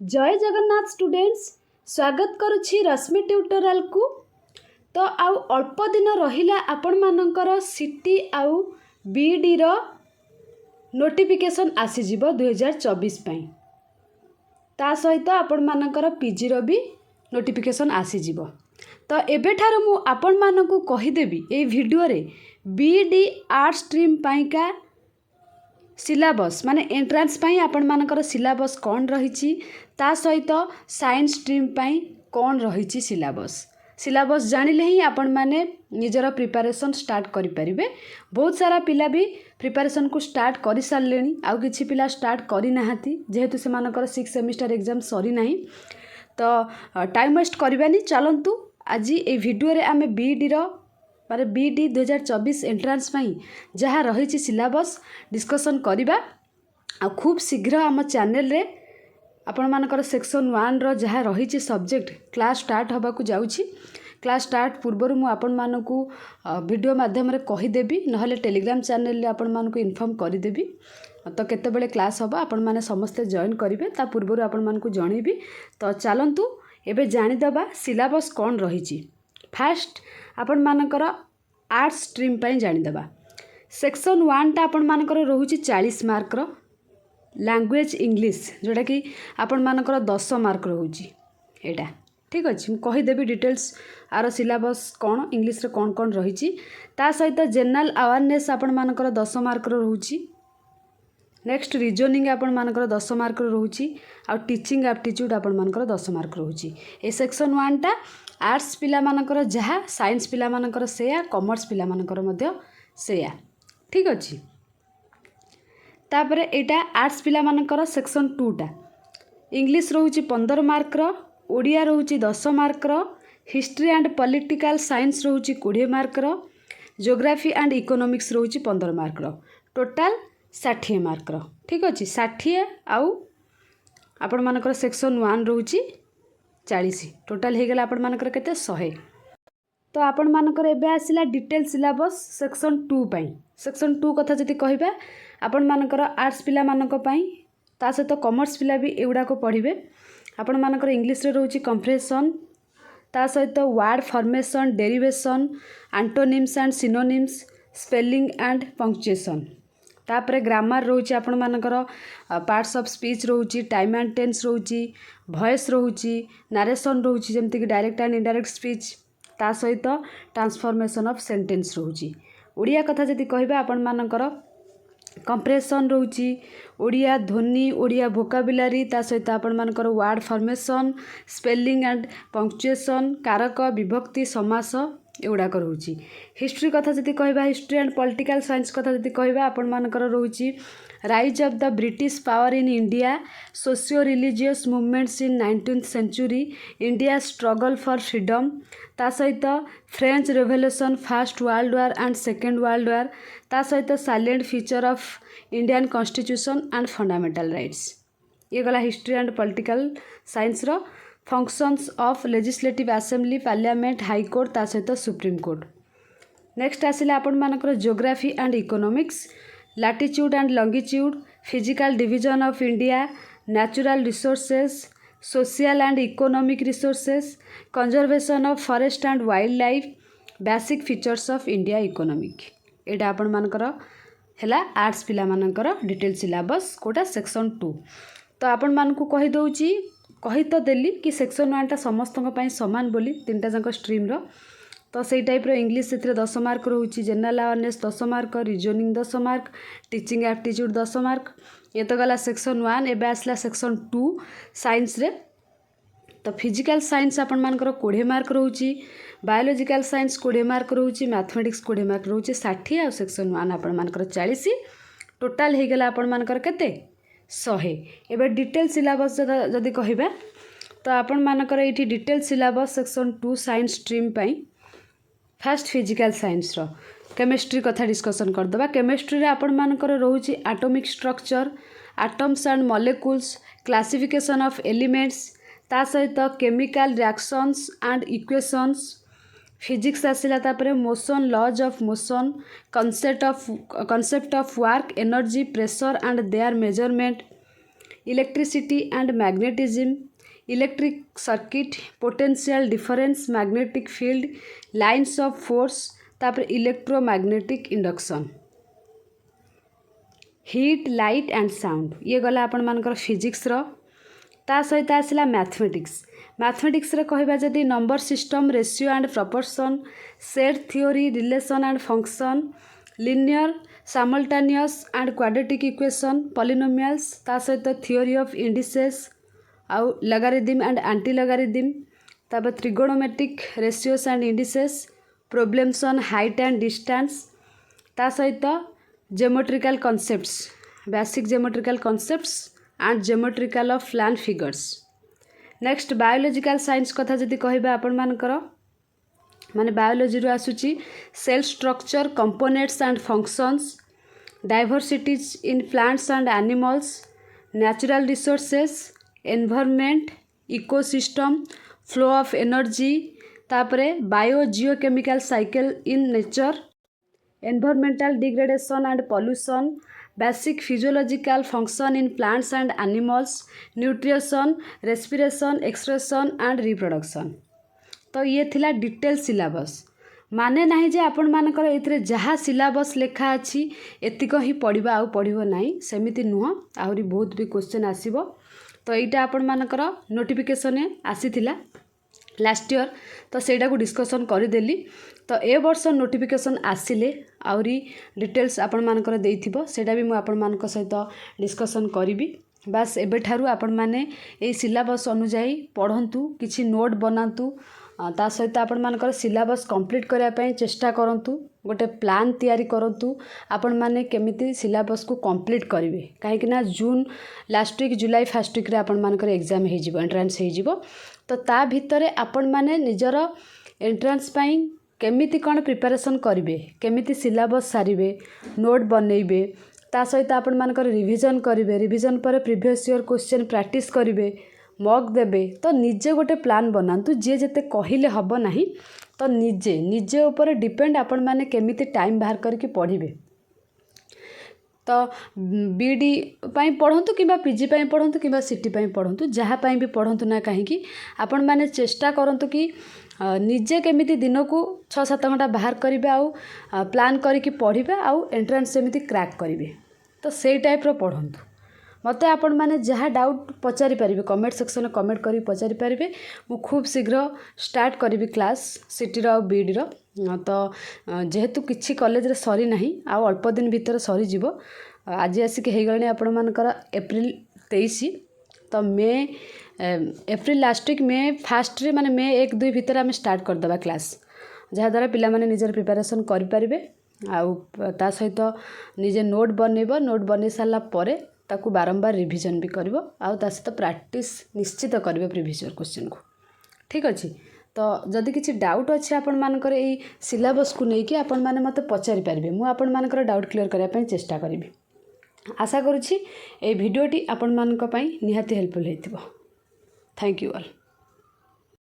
जय जगन्नाथ स्टूडेंट्स स्वागत करुछि रश्मि ट्यूटोरियल को। तो आउ अल्प दिन रहिला आपण मानकर सिटी आउ बीडी रो नोटिफिकेशन आसी जिवो 2024 पई। ता सहित आपण मानकर पीजी रो भी नोटिफिकेशन आसी जिवो। तो एबे ठारो मु आपण मानकु कहि देबी ए वीडियो रे बीडी आर्ट स्ट्रीम पई का सिलेबस माने एंट्रांस पाई आपण मानकर सिलेबस कौन रही ता सहित साइंस स्ट्रीम पाई कौन रही सिलेबस जानिले ही आपण माने निजर प्रिपरेशन स्टार्ट करि परिबे। बहुत सारा पिला भी प्रिपरेशन को स्टार्ट करि सारलेनी, आउ किछि पिला स्टार्ट करि नाहाती जेहेतु से मानकर 6 सेमिस्टर एग्जाम सरी नाही। तो टाइम वेस्ट करबानी, चलंतु आज ए वीडियो रे आमे बीडी रो मारे बीडी 2024 एंट्रांस पाई जहाँ रही सिलेबस डिस्कसन करिबा। आ खूब शीघ्र आम चैनल रे आपण मानकर सेक्शन 1 रो जहाँ रही सब्जेक्ट क्लास स्टार्ट होबा को जाउछि। क्लास स्टार्ट पूर्वर मु आपण मानकु वीडियो माध्यम रे कहि देबी, नहले टेलीग्राम चैनल रे आपण मानकु इन्फॉर्म करि देबी। तो केते बेले क्लास होबा आपण माने समस्त जॉइन करिवे ता पूर्वर आपण मानकु जणैबी। तो चलंतु एबे जानि दबा सिलेबस कोन रही। फास्ट आपण मानकर आर्ट्स स्ट्रीम पाई जानिदेबा। सेक्शन 1 टा आपण मानकर रहुछि 40 मार्क रो लैंग्वेज इंग्लिश, जोटा कि आपण मानकर 10 मार्क रहुछि एटा। ठीक अछि, मु कहि देबी डिटेल्स आरो सिलेबस कोन इंग्लिश रे कोन कोन रहिछि। ता सहित जनरल अवेयरनेस आपण मानकर 10 मार्क रो रहुछि। नेक्स्ट रीजनिंग आपण मानकर 10 मार्क रो रहुछि। आ टीचिंग एप्टीट्यूड आपण मानकर 10 मार्क रहुछि। ए सेक्शन 1 टा आर्ट्स पिला मानकर जहाँ, साइंस पिला मानकर सेया, कॉमर्स पिला मानकर मध्य सेया। ठीक अछि। तापरे एटा आर्ट्स पिला मानकर सेक्शन 2 टा इंग्लिश रहुछि 15 मार्क रो, ओडिया रहुछि 10 मार्क रो, हिस्ट्री एंड पॉलिटिकल साइंस रहुछि 20 मार्क रो, ज्योग्राफी एंड इकोनॉमिक्स रहुछि 15 मार्क रो, टोटल 60 मार्क रो। ठीक अछि, 60 आउ आपण मानकर सेक्शन 1 रहुछि 40, टोटल हे गेला आपण मानकर केते 100। तो आपण मानकर एबे आसिला डिटेल सिलेबस सेक्शन 2 पई। सेक्शन 2 कथा जति कहबा आपण मानकर आर्ट्स पिला मानक पई, ता सहित कॉमर्स पिला भी एउडा को पढिबे। आपण मानकर इंग्लिश रे रहउची कंप्रेशन, ता सहित word formation, derivation, antonyms and synonyms, spelling and punctuation. तापरे ग्रामर रहउची आपण मानकर पार्ट्स ऑफ स्पीच रहउची, टाइम एंड टेंस रहउची, वॉइस रहउची, नरेशन रहउची जेमति कि डायरेक्ट एंड इनडायरेक्ट स्पीच, ता सहित ट्रांसफॉर्मेशन ऑफ सेंटेंस रहउची। ओडिया कथा जति कहबा आपण मानकर कंप्रेशन रहउची, ओडिया ध्वनि, ओडिया वोकाबुलरी, ता सहित आपण मानकर word formation, spelling and punctuation, कारक, विभक्ति, समास एउडा रहउची। हिस्ट्री कथा जति कहबा, हिस्ट्री एंड पॉलिटिकल साइंस कथा जति कहबा आपण मानकर रहउची rise of the British power in India, socio religious movements in 19th century, India struggle for freedom, ता सहित French revolution, first world war and second world war, ता सहित salient feature of Indian constitution and fundamental rights. ये गला history and political science रो functions of legislative assembly, parliament, high court, ता सहित supreme court. Next आसिला आपण मानकर geography and economics, latitude and longitude, physical division of India, natural resources, social and economic resources, conservation of forest and wild life, basic features of India economic. एटा आपण मानकर हैला arts पिला मानकर detail syllabus Kota section 2। तो आपण मानकु कहि दउची, कहि तो देली कि सेक्शन 1 टा समस्तक पई समान बोली, तीनटा जंक स्ट्रीम रो। तो सेई टाइप रो इंग्लिश से 10 मार्क रहउची, general awareness 10 mark, reasoning 10 mark, teaching aptitude 10 mark. ये तो गला सेक्शन 1। एबे आसला सेक्शन 2 साइंस रे। तो फिजिकल साइंस आपण मानकर 20 मार्क रहउची, बायोलॉजिकल साइंस 20 मार्क रहउची, मैथमेटिक्स 20 मार्क रहउची 60, आ सेक्शन 1 आपण मानकर 40, टोटल हे गेला आपण मानकर केते 100। एबे डिटेल सिलेबस जदी कहबा तो आपण मानकर एठी detail syllabus section 2 science stream पई फास्ट फिजिकल साइंस रो केमिस्ट्री कथा डिस्कसन कर दबा। केमिस्ट्री रे आपण मानकर रहउची atomic structure, atoms and molecules, classification of elements, ता सहित chemical reactions and equations. Physics आसिला तापरे motion, laws of motion, concept of work, energy, pressure and their measurement, electricity and magnetism, electric circuit, potential difference, magnetic field, lines of force, तापर electromagnetic induction, heat, light and sound. ये गला आपण मानकर physics रो। ता सहित आसला mathematics. Mathematics रे कहबा जदि number system, ratio and proportion, set theory, relation and function, linear, simultaneous and quadratic equation, polynomials, ता सहित थ्योरी ऑफ इंडिसेस आउ लॉगरिथम एंड एंटी लॉगरिथम, तापर trigonometric ratios and indices, problems on height and distance, ता सहित geometrical concepts, basic geometrical concepts and geometrical of plane figures. Next biological science कथा जदि कहबा आपण मानकर माने बायोलॉजी रो आसुची cell structure, components and functions, diversities in plants and animals, natural resources, environment, ecosystem, flow of energy, तापरे biogeochemical cycle in nature, environmental degradation and pollution, basic physiological function in plants and animals, nutrition, respiration, expression and reproduction. तो ये थिला detail syllabus. माने नहीं जे आपण मानकर एथिरे जहाँ सिलेबस लेखा अछि एतिक ही पढ़िबा आउ पढ़िबो नाही, सेमिति नुह, आहुरी बहुत भी क्वेश्चन आसीबो। तो एटा आपण मानकर नोटिफिकेशन आसीथिला लास्ट ईयर, तो सेटा को डिस्कशन करदेली। तो ए वर्ष नोटिफिकेशन आसिले आउरी डिटेल्स आपण मानकर देइथिबो, सेटा भी मु आपण मानक सहित डिस्कशन करिवि। बास एबेठारु आपण माने ए सिलेबस अनुसार पढ़ंतु, किछि नोट बनातु, ता सहित आपण मानकर सिलेबस कंप्लीट करया पई चेष्टा करंतु, गोटे प्लान तैयारी करंतु आपण माने केमिति सिलेबस को कंप्लीट करिवे, काहे कि ना जून लास्ट वीक जुलाई फर्स्ट वीक रे आपण मानकर एग्जाम हे जिवो, एंट्रेंस हे जिवो। तो ता भितरे आपण माने निजर एंट्रेंस पई केमिति कोन प्रिपरेशन करिवे, केमिति सिलेबस सारिवे, नोट बनइबे, ता सहित आपण मानकर रिवीजन करिवे, रिवीजन पर प्रीवियस ईयर क्वेश्चन प्रैक्टिस करिवे, मॉक देबे। तो निजे गोटे प्लान बनातु, जे जेते कहिले हबो नाही, तो निजे निजे ऊपर डिपेंड आपण माने केमिति टाइम बाहर करके पढ़िबे। तो बीडी पाई पढ़ंतु किबा पीजी पाई पढ़ंतु किबा सिटी पाई पढ़ंतु, जहाँ पाई भी पढ़ंतु ना काहेकि आपण माने चेष्टा करंतु कि निजे केमिति दिन को 6-7 घंटा बाहर करिवे, आउ प्लान करके पढ़िबे, आउ एंट्रेंस सेमिति क्रैक करिवे। तो सेई टाइप रो पढ़ंतु। मते आपण माने जहाँ डाउट पचारि पारिबे, कमेंट सेक्शन कमेंट करी पचारि पारिबे। मु खूब शीघ्र स्टार्ट करिवि क्लास सिटी रो बीडी रो। तो जेहेतु किछि कॉलेज रे सरी नाही, आ अल्प दिन भीतर सरी जिवो। आज आसिक हे गलानी आपण मानकर एप्रिल 23। तो मे एप्रिल लास्ट वीक मे फास्ट रे माने मे 1-2 भीतर आम स्टार्ट करदेबा क्लास, जहाँ द्वारा पिला माने निजर प्रिपरेशन करि पारिबे। आउ ता सहित निजे नोट बनइबो, नोट बनै सारला परे ताकू बारंबार रिवीजन भी करिवो, आउ ता सहित प्रैक्टिस निश्चित करिवो प्रीवियस ईयर क्वेश्चन को। ठीक अछि। तो जदि किछि डाउट अछि आपण मानकर एई सिलेबस को नेकी आपण माने मते पचारि पारिबे, मु आपण मानकर डाउट क्लियर करिया पई चेष्टा करिवि। आशा करूछि ए भिडियोटी आपण मानक पई निहाती हेल्पफुल हेतिबो। Thank you all.